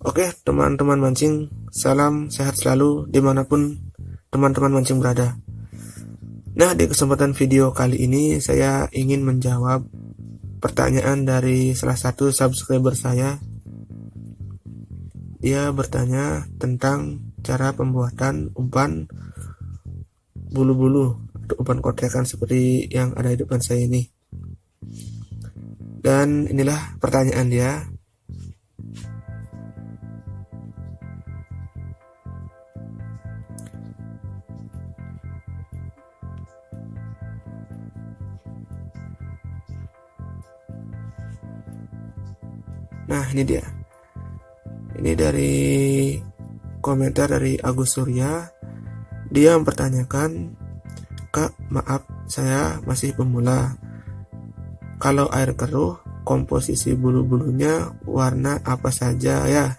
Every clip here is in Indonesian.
Oke, teman-teman mancing, salam sehat selalu dimanapun teman-teman mancing berada. Nah, di kesempatan video kali ini saya ingin menjawab pertanyaan dari salah satu subscriber saya. Dia bertanya tentang cara pembuatan umpan bulu-bulu atau umpan kotrekan seperti yang ada di depan saya ini. Dan inilah pertanyaan dia. Nah, ini dia. Ini dari komentar dari Agus Surya. Dia mempertanyakan, "Kak, maaf, saya masih pemula. Kalau air keruh, komposisi bulu-bulunya warna apa saja ya?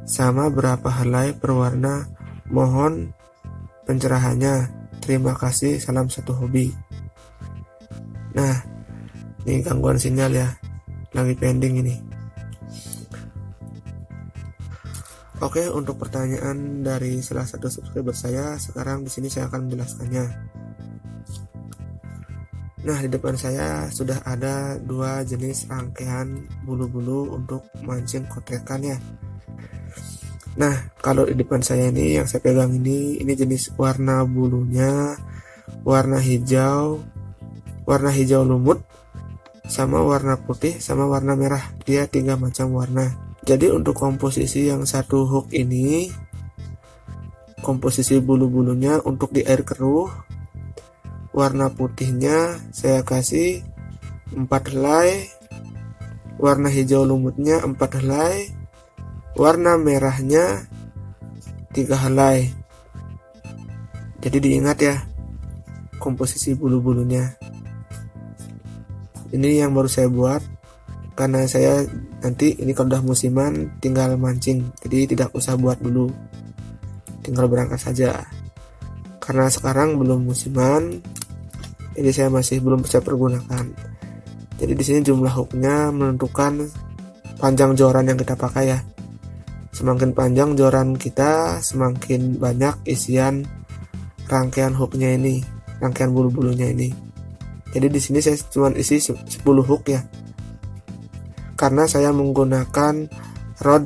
Sama berapa helai per warna? Mohon pencerahannya. Terima kasih, salam satu hobi." Nah, ini gangguan sinyal ya. Lagi pending ini. Oke, untuk pertanyaan dari salah satu subscriber saya, sekarang di sini saya akan menjelaskannya. Nah, di depan saya sudah ada dua jenis rangkaian bulu-bulu untuk mancing kotrekan ya. Nah, kalau di depan saya ini yang saya pegang ini jenis warna bulunya warna hijau lumut, sama warna putih, sama warna merah. Dia 3 macam warna. Jadi untuk komposisi yang satu hook ini, komposisi bulu-bulunya untuk di air keruh, warna putihnya saya kasih 4 helai, warna hijau lumutnya 4 helai, warna merahnya 3 helai. Jadi diingat ya komposisi bulu-bulunya. Ini yang baru saya buat karena saya nanti ini kalau udah musiman tinggal mancing, jadi tidak usah buat dulu, tinggal berangkat saja. Karena sekarang belum musiman, jadi saya masih belum bisa pergunakan. Jadi di sini jumlah hooknya menentukan panjang joran yang kita pakai ya. Semakin panjang joran kita, semakin banyak isian rangkaian hooknya ini, rangkaian bulu-bulunya ini. Jadi di sini saya cuma isi 10 hook ya. Karena saya menggunakan rod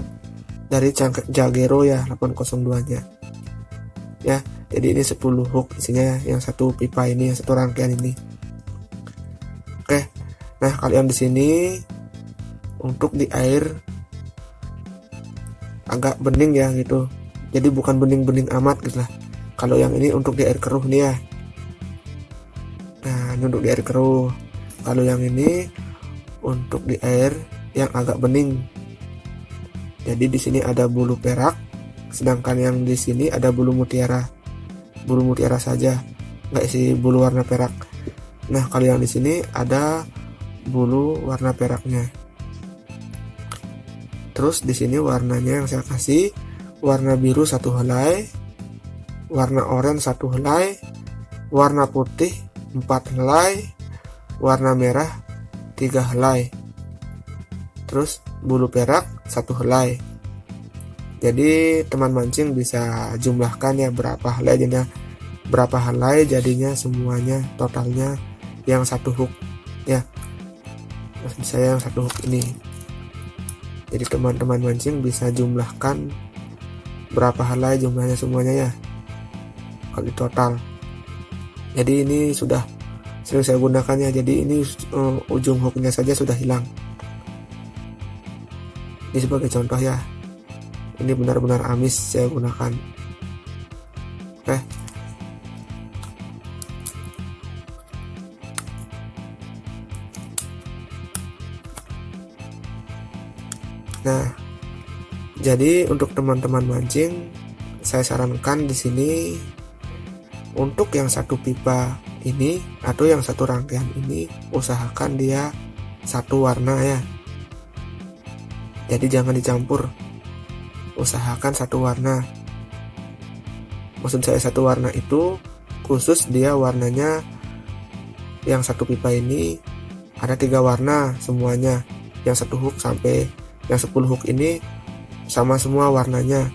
dari cangkir Jagero ya, 802-nya. Ya, jadi ini 10 hook isinya, yang satu pipa ini, yang satu rangkaian ini. Oke. Nah, kalau yang di sini untuk di air agak bening ya gitu. Jadi bukan bening-bening amat gitu lah. Kalau yang ini untuk di air keruh nih ya. Nah, ini untuk di air keruh. Kalau yang ini untuk di air yang agak bening. Jadi di sini ada bulu perak, sedangkan yang di sini ada bulu mutiara. Bulu mutiara saja, nggak isi bulu warna perak. Nah, kalau yang di sini ada bulu warna peraknya. Terus di sini warnanya yang saya kasih warna biru 1 helai, warna oranye 1 helai, warna putih 4 helai, warna merah 3 helai. Terus bulu perak 1 helai. Jadi teman mancing bisa jumlahkan ya berapa helai jadinya semuanya totalnya yang satu hook ya. Maksud saya yang satu hook ini. Jadi teman-teman mancing bisa jumlahkan berapa helai jumlahnya semuanya ya, kalau total. Jadi ini sudah sering saya gunakannya. Jadi ini ujung hooknya saja sudah hilang. Ini sebagai contoh ya. Ini benar-benar amis saya gunakan. Oke. Nah, jadi untuk teman-teman mancing, saya sarankan di sini untuk yang satu pipa ini atau yang satu rangkaian ini usahakan dia satu warna ya. Jadi jangan dicampur, usahakan satu warna. Maksud saya satu warna itu khusus dia warnanya, yang satu pipa ini ada 3 warna semuanya, yang satu hook sampai yang 10 hook ini sama semua warnanya,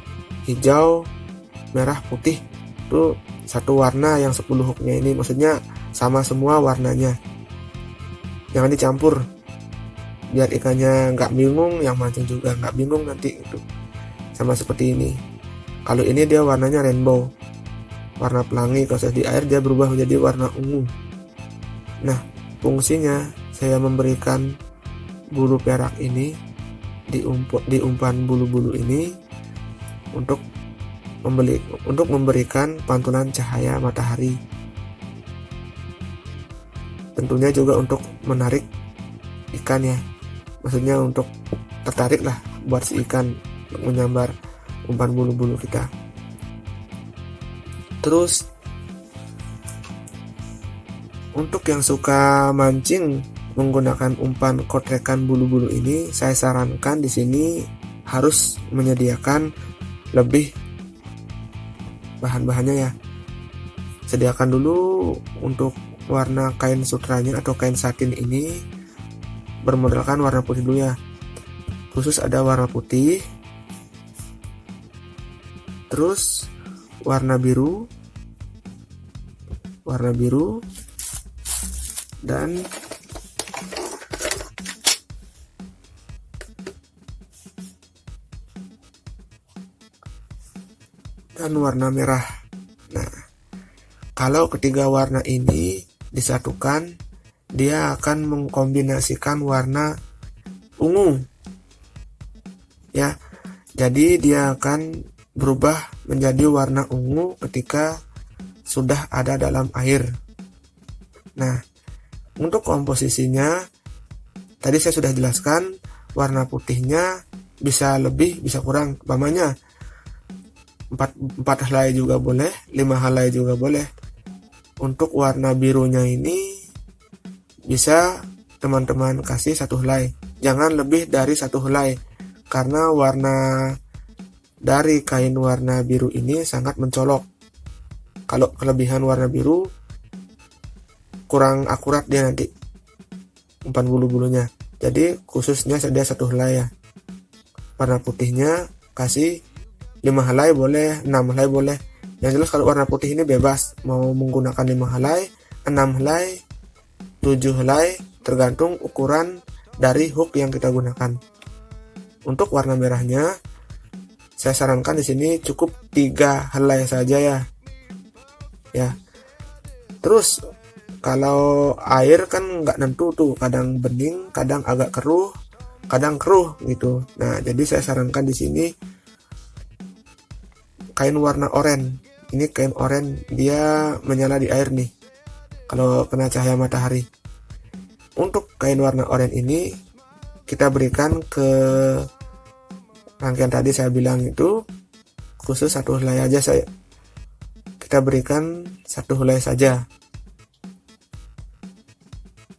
hijau, merah, putih, itu satu warna yang 10 hooknya ini, maksudnya sama semua warnanya, jangan dicampur biar ikannya nggak bingung, yang mancing juga nggak bingung nanti itu. Sama seperti ini, kalau ini dia warnanya rainbow, warna pelangi, kalau sudah di air dia berubah menjadi warna ungu. Nah, fungsinya saya memberikan bulu perak ini di umpan bulu-bulu ini untuk memberikan pantulan cahaya matahari. Tentunya juga untuk menarik ikan ya, maksudnya untuk tertarik lah buat si ikan untuk menyambar umpan bulu-bulu kita. Terus untuk yang suka mancing menggunakan umpan kotrekan bulu-bulu ini, saya sarankan di sini harus menyediakan lebih bahan-bahannya ya. Sediakan dulu untuk warna kain sutranya atau kain satin ini bermodalkan warna putih dulu ya. Khusus ada warna putih, terus warna biru, dan warna merah. Nah, kalau ketiga warna ini disatukan, dia akan mengkombinasikan warna ungu ya, jadi dia akan berubah menjadi warna ungu ketika sudah ada dalam air. Nah, untuk komposisinya tadi saya sudah jelaskan, warna putihnya bisa lebih bisa kurang, umpamanya 4 helai juga boleh, 5 helai juga boleh. Untuk warna birunya ini bisa teman-teman kasih 1 helai, jangan lebih dari 1 helai, karena warna dari kain warna biru ini sangat mencolok. Kalau kelebihan warna biru kurang akurat dia nanti umpan bulu-bulunya, jadi khususnya sedia 1 helai ya. Warna putihnya kasih 5 helai boleh, 6 helai boleh. Yang jelas kalau warna putih ini bebas mau menggunakan 5 helai, 6 helai, 7 helai, tergantung ukuran dari hook yang kita gunakan. Untuk warna merahnya saya sarankan di sini cukup 3 helai saja ya. Ya. Terus kalau air kan nggak nentu tuh, kadang bening, kadang agak keruh, kadang keruh gitu. Nah, jadi saya sarankan di sini kain warna oranye. Ini kain oranye, dia menyala di air nih kalau kena cahaya matahari. Untuk kain warna oranye ini kita berikan ke rangkaian tadi saya bilang itu khusus 1 helai aja, kita berikan 1 helai saja.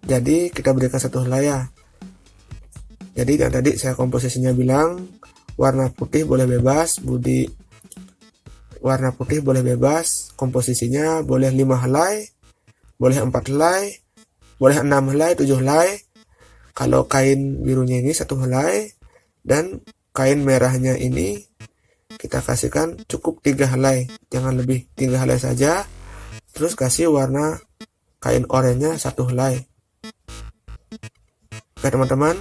Jadi kita berikan 1 helai ya. Jadi yang tadi saya komposisinya bilang warna putih boleh bebas, warna putih boleh bebas, komposisinya boleh 5 helai, boleh 4 helai, boleh 6 helai, 7 helai. Kalau kain birunya ini 1 helai, dan kain merahnya ini kita kasihkan cukup 3 helai, jangan lebih, 3 helai saja. Terus kasih warna kain oranye 1 helai. Oke teman-teman.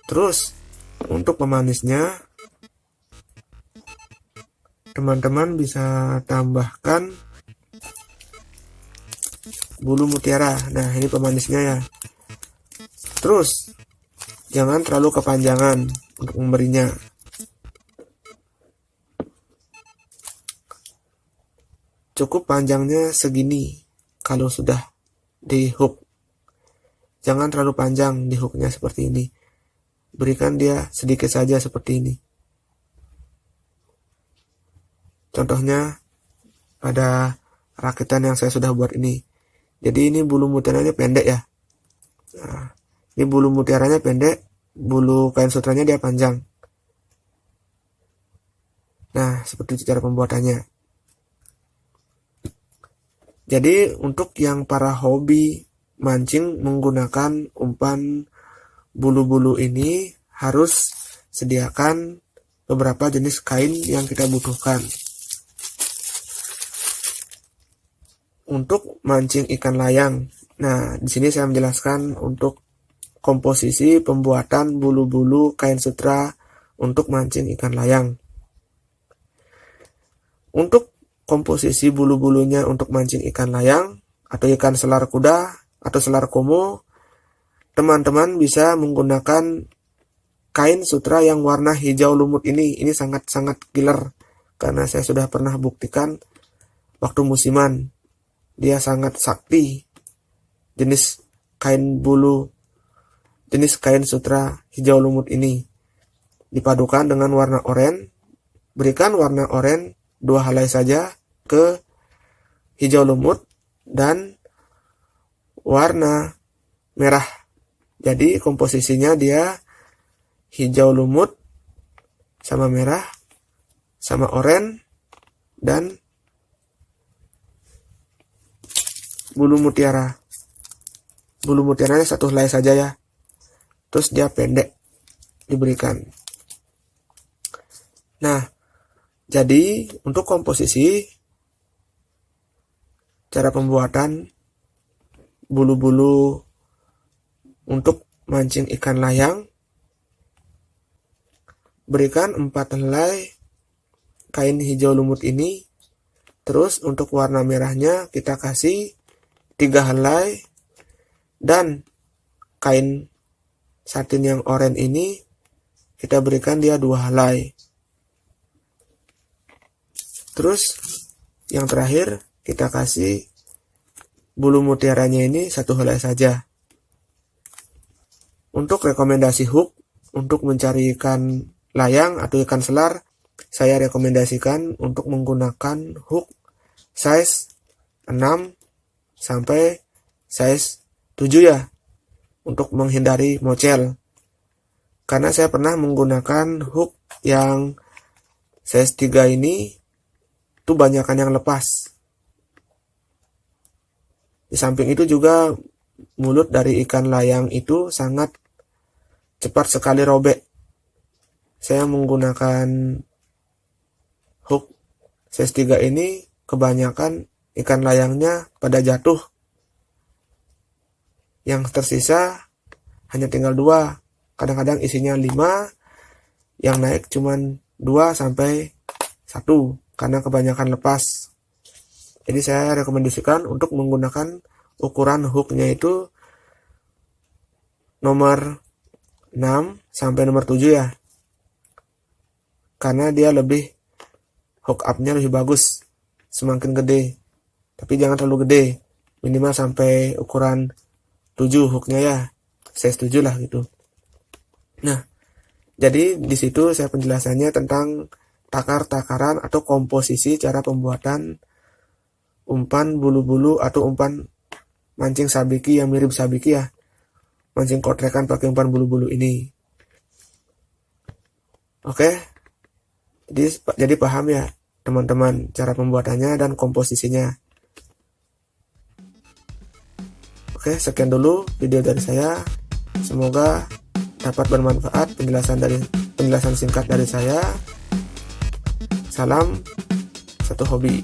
Terus untuk pemanisnya teman-teman bisa tambahkan bulu mutiara. Nah, ini pemanisnya ya. Terus jangan terlalu kepanjangan untuk memberinya. Cukup panjangnya segini kalau sudah di hook. Jangan terlalu panjang di hooknya seperti ini. Berikan dia sedikit saja seperti ini. Contohnya pada rakitan yang saya sudah buat ini. Jadi ini bulu mutiaranya pendek ya. Nah, ini bulu mutiaranya pendek, bulu kain sutranya dia panjang. Nah, seperti itu cara pembuatannya. Jadi untuk yang para hobi mancing menggunakan umpan bulu-bulu ini harus sediakan beberapa jenis kain yang kita butuhkan. Untuk mancing ikan layang. Nah, di sini saya menjelaskan untuk komposisi pembuatan bulu-bulu kain sutra untuk mancing ikan layang. Untuk komposisi bulu-bulunya untuk mancing ikan layang atau ikan selar kuda atau selar komo, teman-teman bisa menggunakan kain sutra yang warna hijau lumut ini. Ini sangat-sangat killer karena saya sudah pernah buktikan waktu musiman. Dia sangat sakti. Jenis kain sutra hijau lumut ini dipadukan dengan warna oranye. Berikan warna oranye 2 helai saja ke hijau lumut dan warna merah. Jadi komposisinya dia hijau lumut sama merah sama oranye dan bulu mutiara. Bulu mutiaranya 1 helai saja ya. Terus dia pendek diberikan. Nah, jadi untuk komposisi cara pembuatan bulu-bulu untuk mancing ikan layang, berikan 4 helai kain hijau lumut ini. Terus untuk warna merahnya kita kasih 3 helai dan kain satin yang oranye ini kita berikan dia 2 helai. Terus yang terakhir kita kasih bulu mutiaranya ini 1 helai saja. Untuk rekomendasi hook untuk mencari ikan layang atau ikan selar, saya rekomendasikan untuk menggunakan hook size 6 sampai size 7 ya, untuk menghindari mocel. Karena saya pernah menggunakan hook yang size 3 ini tuh banyakan yang lepas. Di samping itu juga mulut dari ikan layang itu sangat cepat sekali robek. Saya menggunakan hook size 3 ini, kebanyakan ikan layangnya pada jatuh. Yang tersisa hanya tinggal 2. Kadang-kadang isinya 5, yang naik cuman 2 sampai 1 karena kebanyakan lepas. Jadi saya rekomendasikan untuk menggunakan ukuran hooknya itu nomor 6 sampai nomor 7 ya. Karena dia lebih hook up-nya lebih bagus semakin gede. Tapi jangan terlalu gede, minimal sampai ukuran 7 hooknya ya, size 7 lah gitu. Nah, jadi di situ saya penjelasannya tentang takar-takaran atau komposisi cara pembuatan umpan bulu-bulu atau umpan mancing sabiki yang mirip sabiki ya, mancing kotrekan pakai umpan bulu-bulu ini. Oke, jadi paham ya teman-teman cara pembuatannya dan komposisinya. Oke, sekian dulu video dari saya. Semoga dapat bermanfaat penjelasan singkat dari saya. Salam satu hobi.